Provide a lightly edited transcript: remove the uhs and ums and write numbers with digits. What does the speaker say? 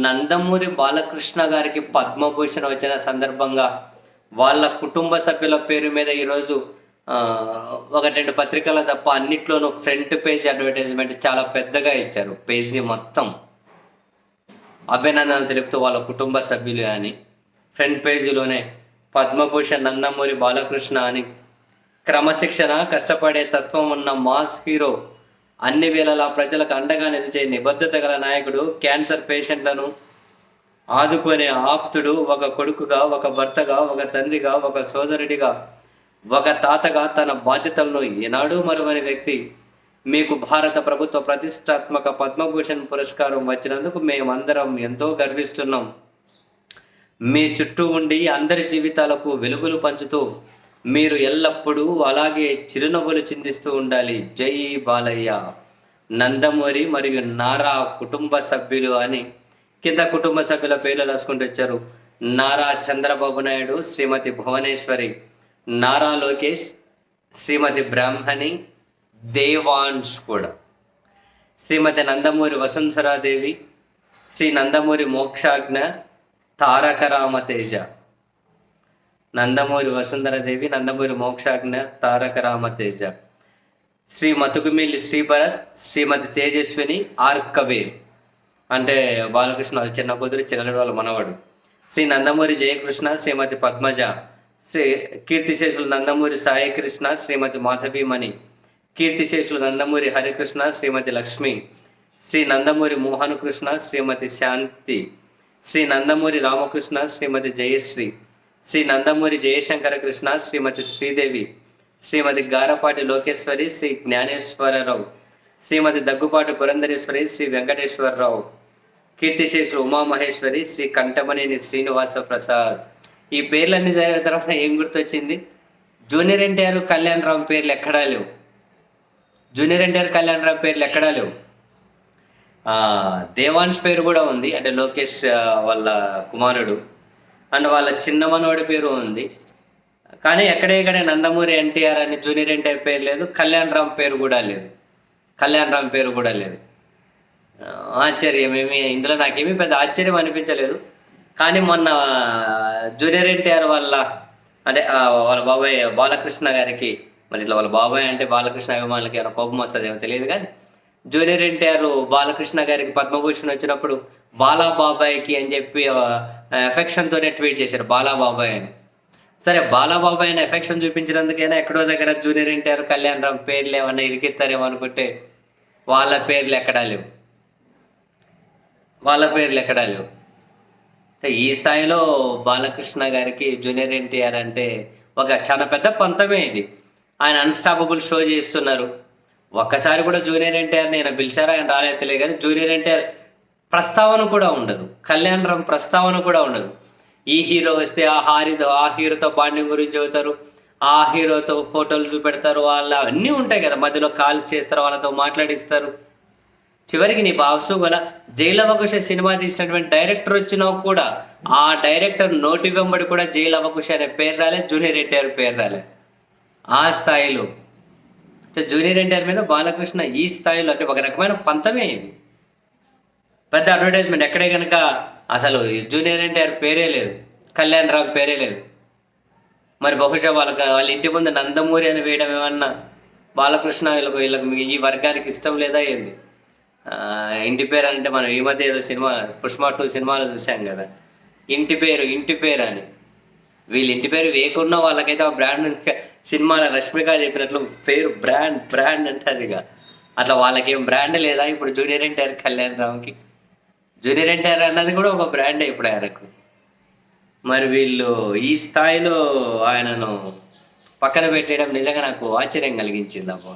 నందమూరి బాలకృష్ణ గారికి పద్మభూషణ్ వచ్చిన సందర్భంగా వాళ్ళ కుటుంబ సభ్యుల పేరు మీద ఈరోజు ఒకటి రెండు పత్రికల తప్ప అన్నిట్లోనూ ఫ్రంట్ పేజ్ అడ్వర్టైజ్మెంట్ చాలా పెద్దగా ఇచ్చారు. పేజీ మొత్తం అభినందనలు తెలుపుతూ వాళ్ళ కుటుంబ సభ్యులు అని ఫ్రంట్ పేజీలోనే పద్మభూషణ్ నందమూరి బాలకృష్ణ అని క్రమశిక్షణ, కష్టపడే తత్వం ఉన్న మాస్ హీరో, అన్ని వేళలా ప్రజలకు అండగా నిలిచే నిబద్ధత గల నాయకుడు, క్యాన్సర్ పేషెంట్లను ఆదుకునే ఆప్తుడు, ఒక కొడుకుగా, ఒక భర్తగా, ఒక తండ్రిగా, ఒక సోదరుడిగా, ఒక తాతగా తన బాధ్యతలను ఏనాడూ మరువని వ్యక్తి. మీకు భారత ప్రభుత్వ ప్రతిష్టాత్మక పద్మభూషణ్ పురస్కారం వచ్చినందుకు మేమందరం ఎంతో గర్విస్తున్నాం. మీ చుట్టూ ఉండి అందరి జీవితాలకు వెలుగులు పంచుతూ మీరు ఎల్లప్పుడూ అలాగే చిరునవ్వులు చిందిస్తూ ఉండాలి. జై బాలయ్య. నందమూరి మరియు నారా కుటుంబ సభ్యులు అని కింద కుటుంబ సభ్యుల పేర్లు రాసుకుంటూ వచ్చారు. నారా చంద్రబాబు నాయుడు, శ్రీమతి భువనేశ్వరి, నారా లోకేష్, శ్రీమతి బ్రాహ్మణి, దేవాంశ్ కూడా, శ్రీమతి నందమూరి వసుంధరాదేవి, శ్రీ నందమూరి మోక్షాజ్ఞ, తారక రామతేజ, నందమూరి వసుంధరాదేవి, నందమూరి మోక్షాజ్ఞ, తారక రామతేజ, శ్రీ మతుకుమిల్లి శ్రీభరత్, శ్రీమతి తేజస్విని ఆర్కవేర్ అంటే బాలకృష్ణ వాళ్ళ చిన్న కూతురు, చిన్నడు వాళ్ళ మనవాడు, శ్రీ నందమూరి జయకృష్ణ, శ్రీమతి పద్మజ, శ్రీ కీర్తిశేషులు నందమూరి సాయికృష్ణ, శ్రీమతి మాధవీమణి, కీర్తిశేషులు నందమూరి హరికృష్ణ, శ్రీమతి లక్ష్మి, శ్రీ నందమూరి మోహన్ కృష్ణ, శ్రీమతి శాంతి, శ్రీ నందమూరి రామకృష్ణ, శ్రీమతి జయశ్రీ, శ్రీ నందమూరి జయశంకర కృష్ణ, శ్రీమతి శ్రీదేవి, శ్రీమతి గారపాటి లోకేశ్వరి, శ్రీ జ్ఞానేశ్వరరావు, శ్రీమతి దగ్గుపాటి పురంధరేశ్వరి, శ్రీ వెంకటేశ్వరరావు, కీర్తిశేషులు ఉమామహేశ్వరి, శ్రీ కంఠమనేని శ్రీనివాస ప్రసాద్. ఈ పేర్లన్నీ జరిగిన తర్వాత ఏం గుర్తొచ్చింది? జూనియర్ ఎన్టీఆర్, కళ్యాణ్ రామ్ పేర్లు ఎక్కడా లేవు. జూనియర్ ఎన్టీఆర్, కళ్యాణ్ రామ్ పేర్లు ఎక్కడా లేవు. దేవాంశ్ పేరు కూడా ఉంది, అంటే లోకేష్ వాళ్ళ కుమారుడు, అండ్ వాళ్ళ చిన్న మనవాడి పేరు ఉంది. కానీ ఎక్కడే నందమూరి ఎన్టీఆర్ అని జూనియర్ ఎన్టీఆర్ పేరు లేదు, కళ్యాణ్ రామ్ పేరు కూడా లేదు. ఆశ్చర్యం ఇందులో నాకేమీ పెద్ద ఆశ్చర్యం అనిపించలేదు. కానీ మొన్న జూనియర్ ఎన్టీఆర్ వాళ్ళ అంటే వాళ్ళ బాబాయ్ బాలకృష్ణ గారికి, మరి ఇట్లా వాళ్ళ బాబాయ్ అంటే బాలకృష్ణ అభిమానులకి ఏమైనా కోపం వస్తుందేమో తెలియదు, కానీ జూనియర్ ఎన్టీఆర్ బాలకృష్ణ గారికి పద్మభూషణ్ వచ్చినప్పుడు బాలా బాబాయ్కి అని చెప్పి ఎఫెక్షన్తోనే ట్వీట్ చేశారు, బాలా బాబాయ్ అని. సరే, బాలా బాబాయ్ అని ఎఫెక్షన్ చూపించినందుకైనా ఎక్కడో దగ్గర జూనియర్ ఎన్టీఆర్, కళ్యాణ్ రామ్ పేర్లు ఏమన్నా ఇరికిస్తారేమో అనుకుంటే వాళ్ళ పేర్లు ఎక్కడా లేవు. ఈ స్థాయిలో బాలకృష్ణ గారికి జూనియర్ ఎన్టీఆర్ అంటే ఒక చాలా పెద్ద పంతమే ఇది. ఆయన అన్స్టాపబుల్ షో చేస్తున్నారు. ఒక్కసారి కూడా జూనియర్ ఎన్టీఆర్ నేను పిలిచారా, ఆయన రాలేదు తెలియదు, కానీ జూనియర్ ఎన్టీఆర్ ప్రస్తావన కూడా ఉండదు, కళ్యాణ్ రామ్ ప్రస్తావన కూడా ఉండదు. ఈ హీరో వస్తే ఆ హీరోతో బాండింగ్ గురించి చెబుతారు, ఆ హీరోతో ఫోటోలు చూపెడతారు, వాళ్ళ అన్నీ ఉంటాయి కదా, మధ్యలో కాల్ చేస్తారు, వాళ్ళతో మాట్లాడిస్తారు. చివరికి నీ బావసు గల జైలవకుశ సినిమా తీసినటువంటి డైరెక్టర్ వచ్చినా కూడా ఆ డైరెక్టర్ నోటి వెంబడి కూడా జైలవకుశ అనే పేరు రాలే, జూనియర్ ఎన్టీఆర్ పేరు రాలే. ఆ స్థాయిలో జూనియర్ ఎన్టీఆర్ మీద బాలకృష్ణ ఈ స్థాయిలో అంటే ఒక రకమైన పంతమే ఇది. పెద్ద అడ్వర్టైజ్మెంట్ ఎక్కడే కనుక అసలు జూనియర్ ఎన్టీఆర్ పేరే లేదు, కళ్యాణ్ రామ్ పేరే లేదు. మరి బహుశా వాళ్ళ ఇంటి ముందు నందమూరి అని వేయడం ఏమన్నా బాలకృష్ణ వీళ్ళకు ఈ వర్గానికి ఇష్టం లేదా ఏంది? ఇంటి పేరు అంటే మనం ఈ మధ్య ఏదో సినిమా పుష్ప 2 సినిమాలో చూసాం కదా, ఇంటి పేరు అని. వీళ్ళ ఇంటి పేరు వేయకున్నా వాళ్ళకైతే ఆ బ్రాండ్ సినిమాలో రష్మిక చెప్పినట్లు పేరు బ్రాండ్ అంటారు. ఇక అట్లా వాళ్ళకేం బ్రాండ్ లేదా? ఇప్పుడు జూనియర్ ఎన్టీఆర్, కళ్యాణ్ రామ్కి జూనియర్ ఎన్టీఆర్ అన్నది కూడా ఒక బ్రాండే ఇప్పుడు ఆయనకు. మరి వీళ్ళు ఈ స్థాయిలో ఆయనను పక్కన పెట్టేయడం నిజంగా నాకు ఆశ్చర్యం కలిగించింది అబ్బా.